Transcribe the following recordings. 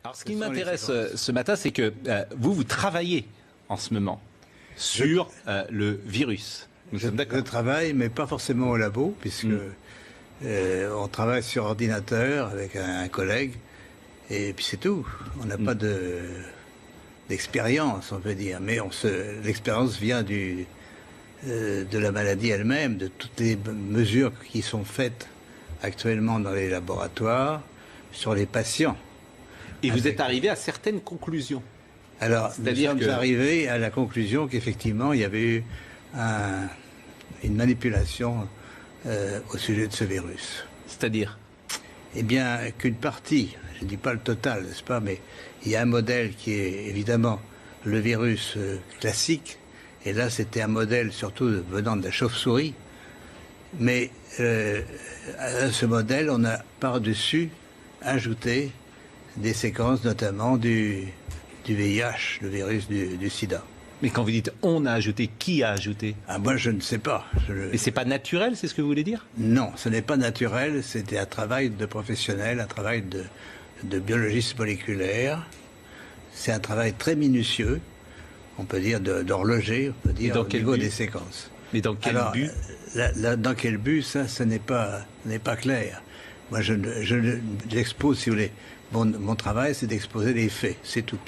Alors, ce qui m'intéresse ce matin, c'est que vous travaillez en ce moment sur le virus. Je travaille, mais pas forcément au labo, puisque on travaille sur ordinateur avec un collègue, et puis c'est tout. On n'a pas d'expérience, on peut dire, mais l'expérience vient de la maladie elle-même, de toutes les mesures qui sont faites actuellement dans les laboratoires sur les patients. Et vous êtes arrivé à certaines conclusions. Alors, nous sommes arrivés à la conclusion qu'effectivement, il y avait eu une manipulation au sujet de ce virus. C'est-à-dire? Eh bien, qu'une partie, je ne dis pas le total, n'est-ce pas, mais il y a un modèle qui est évidemment le virus classique, et là, c'était un modèle surtout venant de la chauve-souris, mais à ce modèle, on a par-dessus ajouté des séquences, notamment du VIH, le virus du sida. Mais quand vous dites « on a ajouté », qui a ajouté? Moi, je ne sais pas. Mais c'est pas naturel, c'est ce que vous voulez dire? Non, ce n'est pas naturel. C'était un travail de professionnel, un travail de biologiste moléculaire. C'est un travail très minutieux, on peut dire d'horloger, on peut dire au niveau des séquences. Mais dans quel but? Dans quel but, ça, ce n'est pas clair. Moi, j'expose, si vous voulez, mon travail, c'est d'exposer les faits, c'est tout.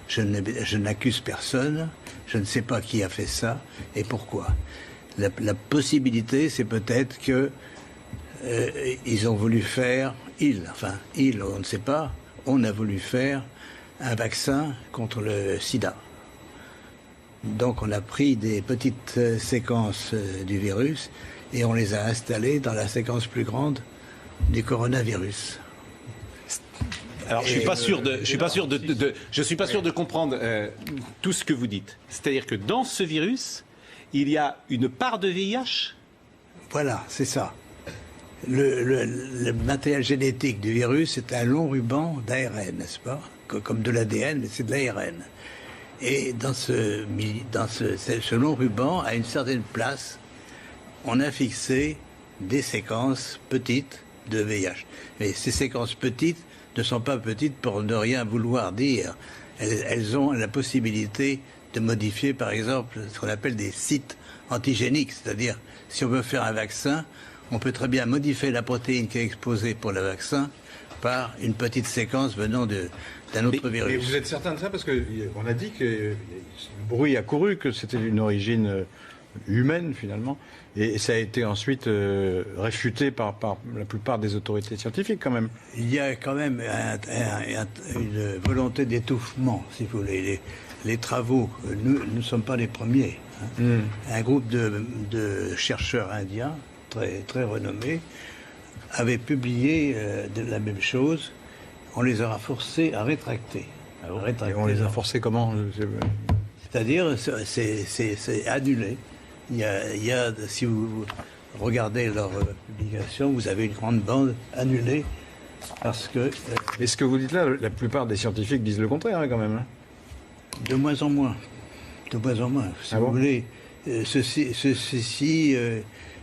Je n'accuse personne, je ne sais pas qui a fait ça et pourquoi. La possibilité, c'est peut-être que ils ont voulu faire, on ne sait pas, on a voulu faire un vaccin contre le sida. Donc on a pris des petites séquences du virus et on les a installées dans la séquence plus grande du coronavirus. Alors, je suis pas sûr de comprendre tout ce que vous dites. C'est-à-dire que dans ce virus, il y a une part de VIH? Voilà, c'est ça. Le matériel génétique du virus, c'est un long ruban d'ARN, n'est-ce pas? Comme de l'ADN, mais c'est de l'ARN. Et dans ce long ruban, à une certaine place, on a fixé des séquences petites de VIH. Mais ces séquences petites ne sont pas petites pour ne rien vouloir dire. Elles ont la possibilité de modifier, par exemple, ce qu'on appelle des sites antigéniques. C'est-à-dire, si on veut faire un vaccin, on peut très bien modifier la protéine qui est exposée pour le vaccin par une petite séquence venant d'un autre virus. Mais vous êtes certain de ça? Parce qu'on a dit que le bruit a couru, que c'était d'une origine humaine, finalement. Et ça a été ensuite réfuté par la plupart des autorités scientifiques, quand même. Il y a quand même une volonté d'étouffement, si vous voulez. Les travaux, nous ne sommes pas les premiers. Un groupe de chercheurs indiens, très, très renommés, avait publié la même chose. On les a forcés à rétracter. Et on les a forcés comment? C'est-à-dire, c'est annulé. Il y a, si vous regardez leur publication, vous avez une grande bande annulée parce que... Mais ce que vous dites là, la plupart des scientifiques disent le contraire, quand même. De moins en moins. De moins en moins. Si vous voulez, ceci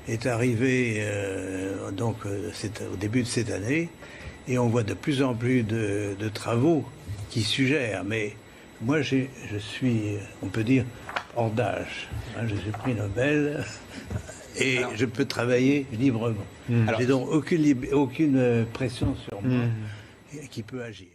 est arrivé c'est au début de cette année et on voit de plus en plus de travaux qui suggèrent, mais moi je suis, on peut dire, hors d'âge. Je suis prix Nobel et je peux travailler librement. J'ai donc aucune pression sur moi qui peut agir.